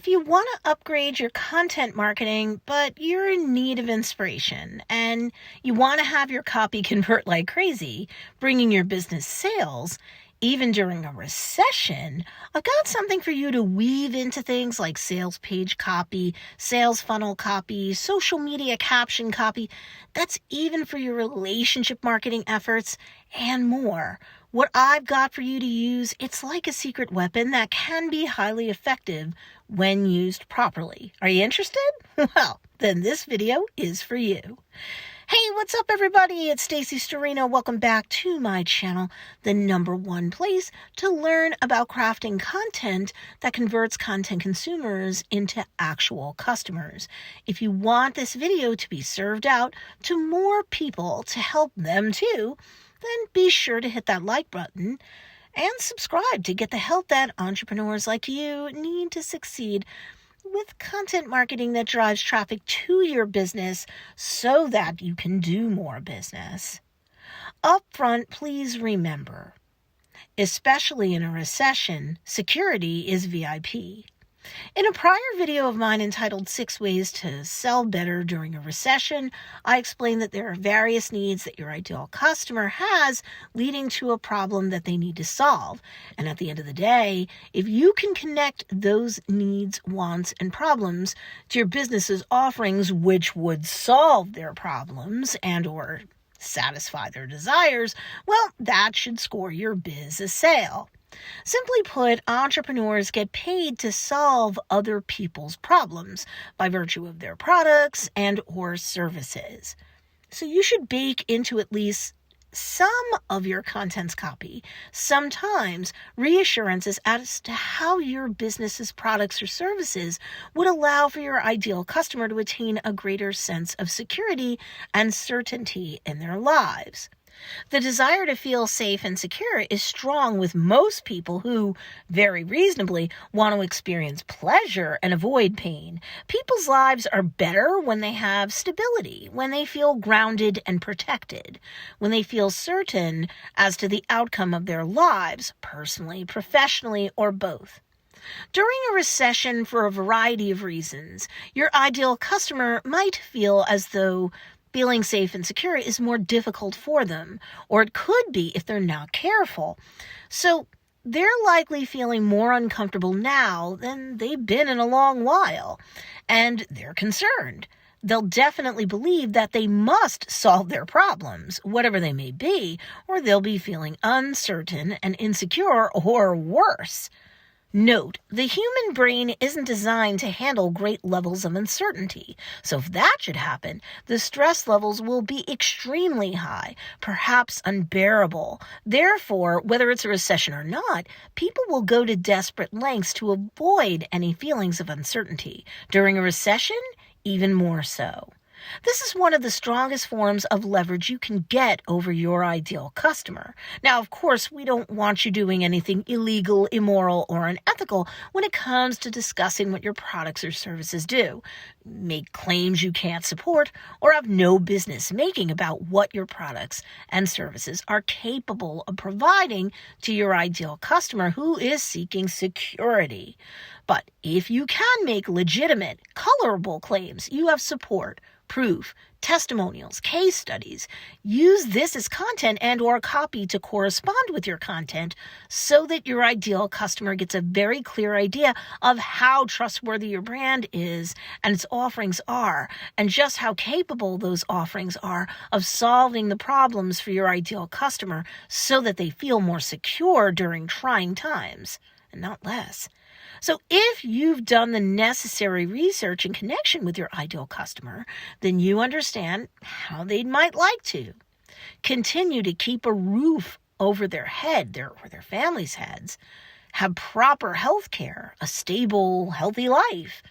If you want to upgrade your content marketing, but you're in need of inspiration and you want to have your copy convert like crazy, bringing your business sales, even during a recession, I've got something for you to weave into things like sales page copy, sales funnel copy, social media caption copy. That's even for your relationship marketing efforts and more. What I've got for you to use, it's like a secret weapon that can be highly effective when used properly. Are you interested? Well, then this video is for you. Hey, what's up everybody? It's Stacey Storino. Welcome back to my channel, the #1 place to learn about crafting content that converts content consumers into actual customers. If you want this video to be served out to more people to help them too, then be sure to hit that like button and subscribe to get the help that entrepreneurs like you need to succeed with content marketing that drives traffic to your business so that you can do more business. Up front, please remember, especially in a recession, security is VIP. In a prior video of mine entitled 6 Ways to Sell Better During a Recession, I explained that there are various needs that your ideal customer has leading to a problem that they need to solve. And at the end of the day, if you can connect those needs, wants, and problems to your business's offerings, which would solve their problems and or satisfy their desires, well, that should score your biz a sale. Simply put, entrepreneurs get paid to solve other people's problems by virtue of their products and or services. So you should bake into at least some of your content's copy, sometimes reassurances as to how your business's products or services would allow for your ideal customer to attain a greater sense of security and certainty in their lives. The desire to feel safe and secure is strong with most people who, very reasonably, want to experience pleasure and avoid pain. People's lives are better when they have stability, when they feel grounded and protected, when they feel certain as to the outcome of their lives, personally, professionally, or both. During a recession, for a variety of reasons, your ideal customer might feel as though feeling safe and secure is more difficult for them, or it could be if they're not careful. So they're likely feeling more uncomfortable now than they've been in a long while, and they're concerned. They'll definitely believe that they must solve their problems, whatever they may be, or they'll be feeling uncertain and insecure or worse. Note, the human brain isn't designed to handle great levels of uncertainty, so if that should happen, the stress levels will be extremely high, perhaps unbearable. Therefore, whether it's a recession or not, people will go to desperate lengths to avoid any feelings of uncertainty. During a recession, even more so. This is one of the strongest forms of leverage you can get over your ideal customer. Now, of course, we don't want you doing anything illegal, immoral, or unethical when it comes to discussing what your products or services do. Make claims you can't support or have no business making about what your products and services are capable of providing to your ideal customer who is seeking security. But if you can make legitimate, colorable claims, you have support, proof, testimonials, case studies. Use this as content and or copy to correspond with your content so that your ideal customer gets a very clear idea of how trustworthy your brand is and its offerings are, and just how capable those offerings are of solving the problems for your ideal customer so that they feel more secure during trying times, and not less. So if you've done the necessary research in connection with your ideal customer, then you understand how they might like to continue to keep a roof over their head, or their family's heads, have proper health care, a stable, healthy life,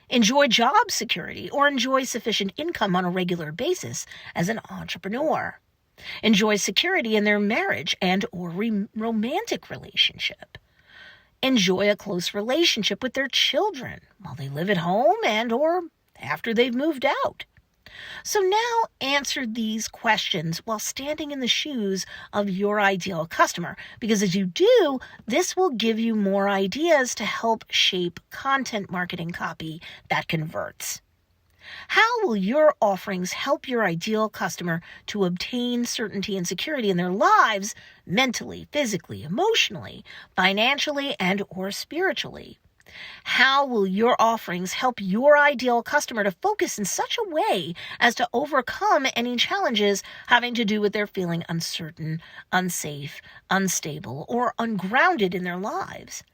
enjoy job security, or enjoy sufficient income on a regular basis as an entrepreneur, enjoy security in their marriage and or romantic relationship, enjoy a close relationship with their children while they live at home and or after they've moved out, So now answer these questions while standing in the shoes of your ideal customer, because as you do, this will give you more ideas to help shape content marketing copy that converts. How will your offerings help your ideal customer to obtain certainty and security in their lives, mentally, physically, emotionally, financially, and or spiritually? How will your offerings help your ideal customer to focus in such a way as to overcome any challenges having to do with their feeling uncertain, unsafe, unstable, or ungrounded in their lives?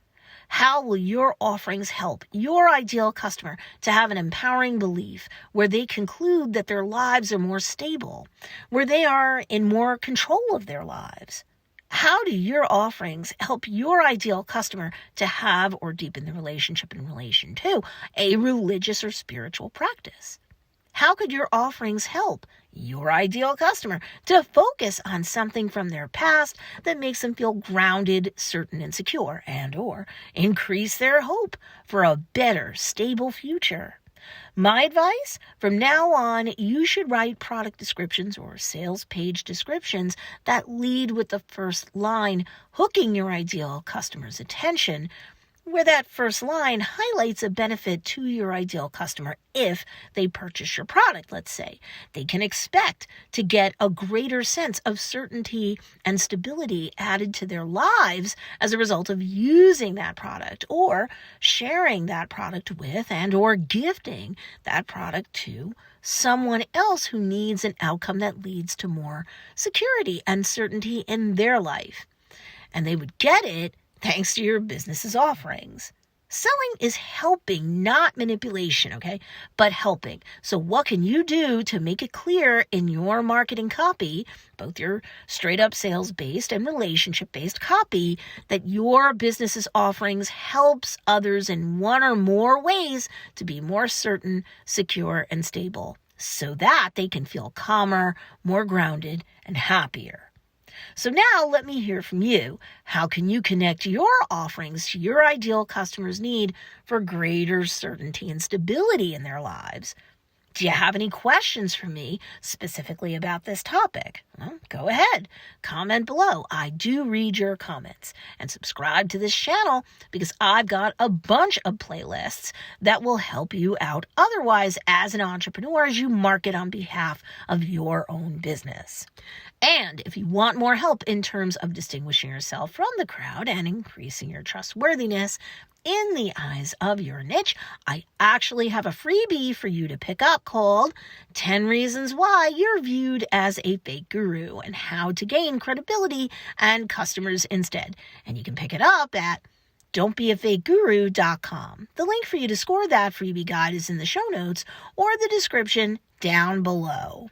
How will your offerings help your ideal customer to have an empowering belief where they conclude that their lives are more stable, where they are in more control of their lives? How do your offerings help your ideal customer to have or deepen the relationship in relation to a religious or spiritual practice? How could your offerings help your ideal customer to focus on something from their past that makes them feel grounded, certain, and secure, and or increase their hope for a better, stable future? My advice, from now on, you should write product descriptions or sales page descriptions that lead with the first line, hooking your ideal customer's attention, where that first line highlights a benefit to your ideal customer if they purchase your product, let's say. They can expect to get a greater sense of certainty and stability added to their lives as a result of using that product or sharing that product with and or gifting that product to someone else who needs an outcome that leads to more security and certainty in their life. And they would get it thanks to your business's offerings. Selling is helping, not manipulation, okay? But helping. So what can you do to make it clear in your marketing copy, both your straight up sales-based and relationship-based copy, that your business's offerings helps others in one or more ways to be more certain, secure, and stable, so that they can feel calmer, more grounded, and happier? So now let me hear from you. How can you connect your offerings to your ideal customer's need for greater certainty and stability in their lives? Do you have any questions for me specifically about this topic? Well, go ahead. Comment below. I do read your comments. And subscribe to this channel because I've got a bunch of playlists that will help you out otherwise as an entrepreneur as you market on behalf of your own business. And if you want more help in terms of distinguishing yourself from the crowd and increasing your trustworthiness in the eyes of your niche, I actually have a freebie for you to pick up called 10 Reasons Why You're Viewed as a Fake Guru and How to Gain Credibility and Customers Instead. And you can pick it up at don'tbeafakeguru.com. The link for you to score that freebie guide is in the show notes or the description down below.